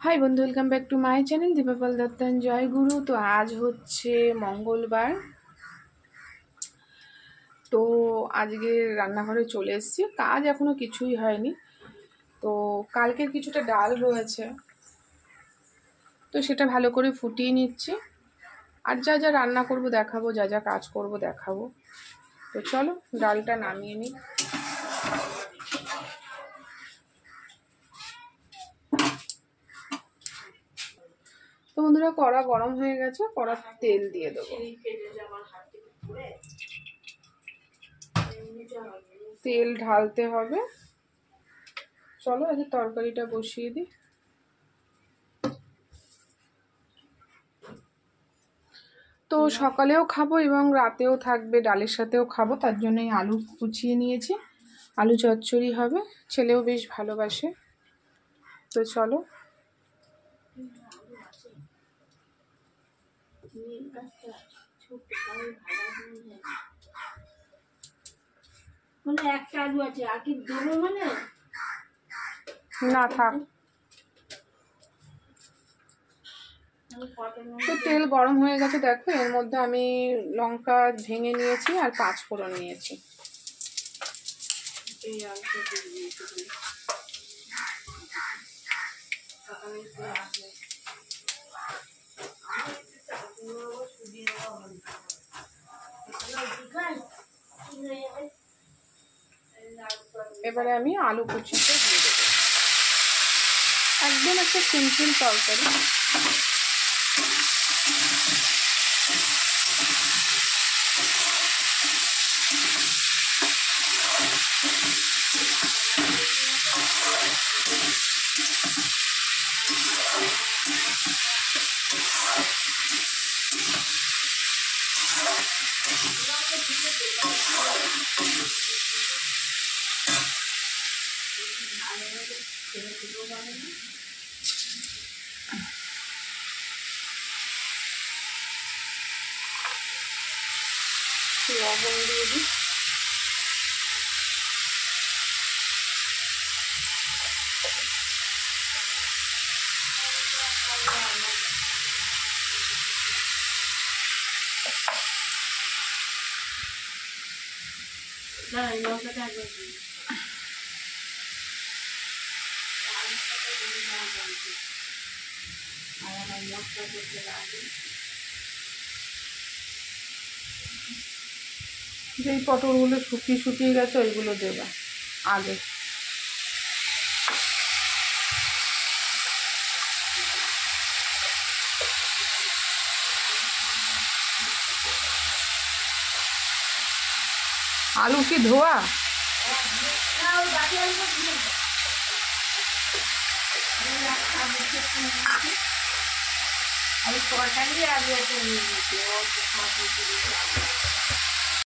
High বন্ধু, welcome back to my channel দীপাপাল দত্তান জয় গুরু। তো আজ হচ্ছে মঙ্গলবার। তো আজকে রান্নাঘরে চলে এসেছি, কাজ এখনো কিছুই হয়নি। তো কালকের কিছুটা ডাল রয়েছে, তো সেটা ভালো করে ফুটিয়ে নিচ্ছি। আর যা যা রান্না করব দেখাবো, যা যা কাজ করব দেখাবো। তো চলো ডালটা নামিয়ে নিই। তো বন্ধুরা, কড়া গরম হয়ে গেছে, কড়া তেল দিয়ে দেবো। তেল ঢালতে হবে। চলো আজকে তরকারিটা বসিয়ে দিই। তো সকালেও খাবো এবং রাতেও থাকবে, ডালের সাথেও খাবো, তার জন্যই আলু কুচিয়ে নিয়েছি। আলু চচ্চড়ি হবে, ছেলেও বেশ ভালোবাসে। তো চলো। একটা আলু আছে, আর কি দেবো না থাক। তো তেল গরম হয়ে গেছে, দেখো এর মধ্যে আমি লঙ্কা ভেঙে নিয়েছি আর 5 ফোড়ন নিয়েছি। এবারে আমি আলু কুচিতে দিয়ে দেবো। একদম একটা সিম্পল তরকারি। লবণ দিয়ে দিই। যেই পটলগুলো শুকিয়ে গেছে ওইগুলো দেবা আগে। আলু কি ধোয়া? আমি তরকারি আলু একটা নিয়ে নিচ্ছি।